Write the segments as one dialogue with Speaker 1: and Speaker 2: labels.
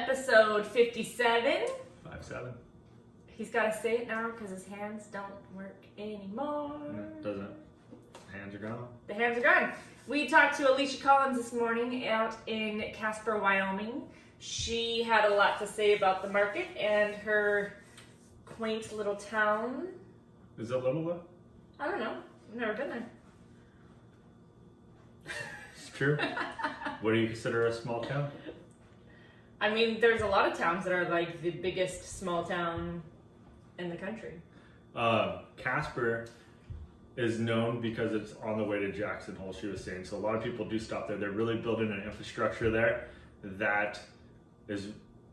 Speaker 1: episode 57.
Speaker 2: 57.
Speaker 1: He's got to say it now because his hands don't work anymore.
Speaker 2: It doesn't. Hands are gone.
Speaker 1: The hands are gone. We talked to Alisha Collins this morning out in Casper, Wyoming. She had a lot to say about the market and her quaint little town.
Speaker 2: Is it little though?
Speaker 1: I don't know. I've never been there.
Speaker 2: It's true. What do you consider a small town?
Speaker 1: I mean, there's a lot of towns that are like the biggest small town in the country.
Speaker 2: Casper is known because it's on the way to Jackson Hole, she was saying. So a lot of people do stop there. They're really building an infrastructure there that is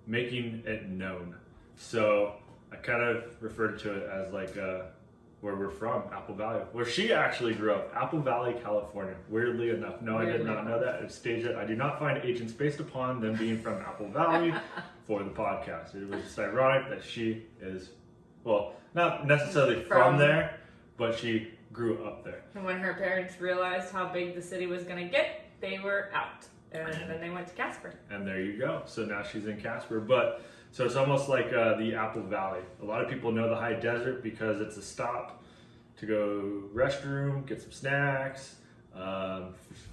Speaker 2: making it known. So I kind of referred to it as like where we're from, Apple Valley, where she actually grew up, Apple Valley, California. Weirdly enough, no, I did not know that. It staged it. I do not find agents based upon them being from Apple Valley for the podcast. It was just ironic that she is, well, not necessarily from there, but she grew up there.
Speaker 1: And when her parents realized how big the city was going to get, they were out. And then they went to Casper.
Speaker 2: And there you go. So now she's in Casper. But so it's almost like the Apple Valley. A lot of people know the high desert because it's a stop to go restroom, get some snacks,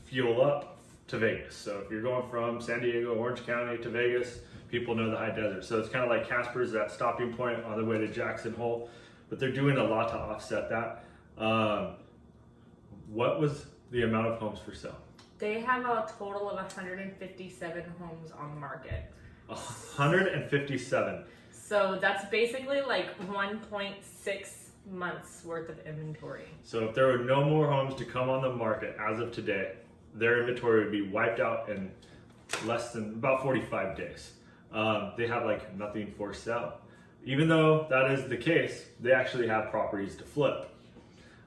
Speaker 2: fuel up to Vegas. So if you're going from San Diego, Orange County to Vegas, people know the high desert. So it's kind of like Casper's that stopping point on the way to Jackson Hole. But they're doing a lot to offset that. What was the amount of homes for sale?
Speaker 1: They have a total of 157 homes on the market.
Speaker 2: 157.
Speaker 1: So that's basically like 1.6 months worth of inventory.
Speaker 2: So if there were no more homes to come on the market as of today, their inventory would be wiped out in less than about 45 days. They have like nothing for sale. Even though that is the case, they actually have properties to flip.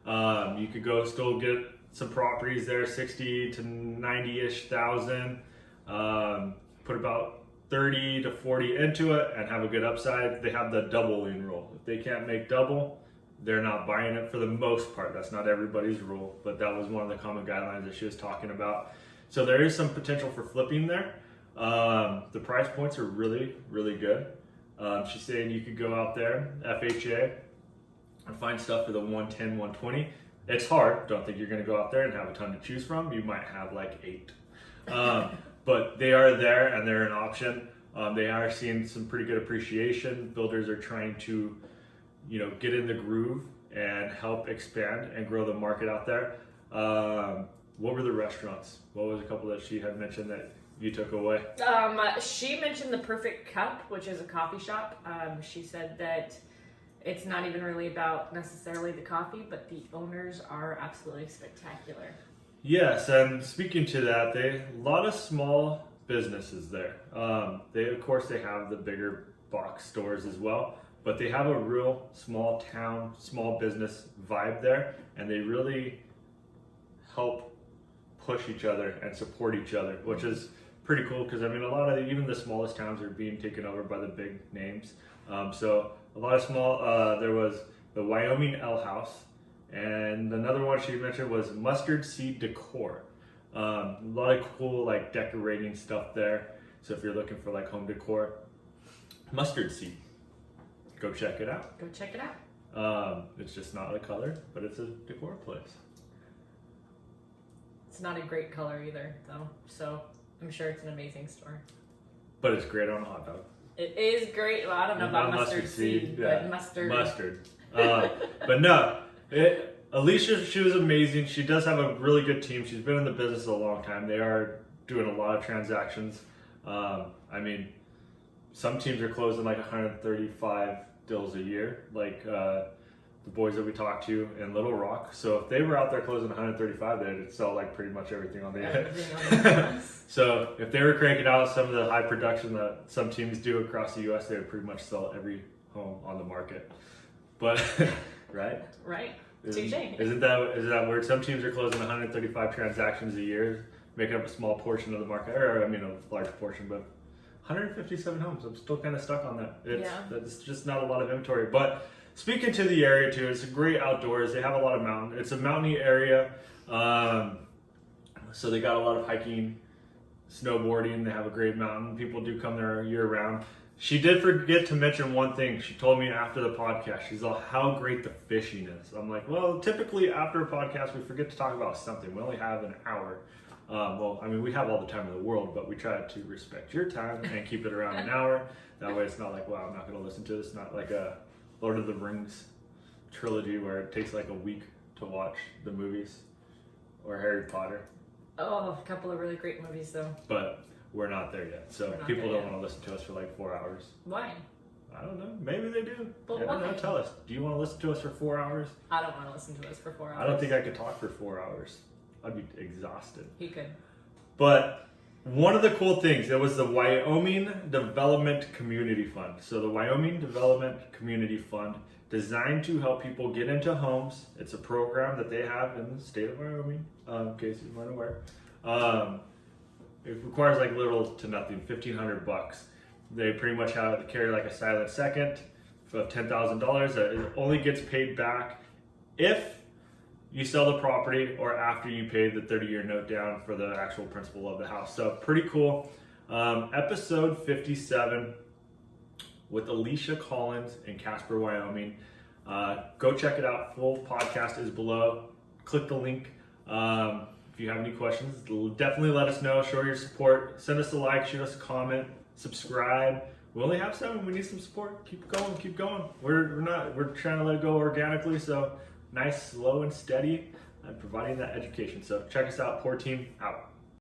Speaker 2: You could go still get some properties there, 60 to 90-ish thousand, put about 30 to 40 into it and have a good upside. They have the doubling rule. If they can't make double, they're not buying it for the most part. That's not everybody's rule, but that was one of the common guidelines that she was talking about. So there is some potential for flipping there. The price points are really, really good. She's saying you could go out there, FHA, and find stuff for the 110, 120. It's hard. Don't think you're going to go out there and have a ton to choose from. You might have like 8. But they are there and they're an option. They are seeing some pretty good appreciation. Builders are trying to, get in the groove and help expand and grow the market out there. What were the restaurants? What was a couple that she had mentioned that you took away?
Speaker 1: She mentioned the Perfect Cup, which is a coffee shop. She said that it's not even really about necessarily the coffee, but the owners are absolutely spectacular.
Speaker 2: Yes, and speaking to that, a lot of small businesses there. They have the bigger box stores as well, but they have a real small town, small business vibe there, and they really help push each other and support each other, which is pretty cool because a lot of even the smallest towns are being taken over by the big names. So a lot of small, there was the Wyoming L House, and another one she mentioned was Mustard Seed Decor. A lot of cool like decorating stuff there. So if you're looking for like home decor, Mustard Seed, go check it out.
Speaker 1: Go check it out.
Speaker 2: It's just not a color, but it's a decor place.
Speaker 1: It's not a great color either, though. So I'm sure it's an amazing store.
Speaker 2: But it's great on a hot dog.
Speaker 1: It is great. Well, I don't know about mustard seed, but mustard.
Speaker 2: Mustard. But no, Alisha, she was amazing. She does have a really good team. She's been in the business a long time. They are doing a lot of transactions. Some teams are closing like 135 deals a year, like the boys that we talked to in Little Rock. So if they were out there closing 135, they'd sell like pretty much everything on the end. So if they were cranking out some of the high production that some teams do across the U.S., they would pretty much sell every home on the market. But right?
Speaker 1: Right.
Speaker 2: Isn't that weird? Some teams are closing 135 transactions a year, making up a small portion of the market, or a large portion, but 157 homes. I'm still kind of stuck on that. That's just not a lot of inventory. But speaking to the area too, it's a great outdoors. They have a lot of mountain. It's a mountainy area, so they got a lot of hiking snowboarding. They have a great mountain. People do come there year round. She did forget to mention one thing. She told me after the podcast, she's all, how great the fishing is. I'm like, well, typically after a podcast, we forget to talk about something. We only have an hour. Well, I mean, we have all the time in the world, but we try to respect your time and keep it around an hour. That way it's not like, wow, I'm not going to listen to this. Not like a Lord of the Rings trilogy where it takes like a week to watch the movies, or Harry Potter.
Speaker 1: Oh, a couple of really great movies though.
Speaker 2: But we're not there yet. So people don't want to listen to us for like 4 hours.
Speaker 1: Why?
Speaker 2: I don't know. Maybe they do.
Speaker 1: But
Speaker 2: I don't
Speaker 1: why?
Speaker 2: know. Tell us. Do you want to listen to us for 4 hours?
Speaker 1: I don't want to listen to us for 4 hours.
Speaker 2: I don't think I could talk for 4 hours. I'd be exhausted.
Speaker 1: You could.
Speaker 2: But one of the cool things, it was the Wyoming Development Community Fund. So the Wyoming Development Community Fund, designed to help people get into homes. It's a program that they have in the state of Wyoming, in case you weren't aware. It requires like little to nothing, $1,500. They pretty much have to carry like a silent second for $10,000. It only gets paid back if you sell the property or after you pay the 30-year note down for the actual principal of the house. So pretty cool. Episode 57 with Alisha Collins in Casper, Wyoming. Go check it out. Full podcast is below. Click the link. If you have any questions, definitely let us know. Show your support. Send us a like, shoot us a comment, subscribe. We only have 7. We need some support. Keep going, keep going. We're trying to let it go organically. So nice, slow, and steady, and providing that education. So check us out. Pore Team out.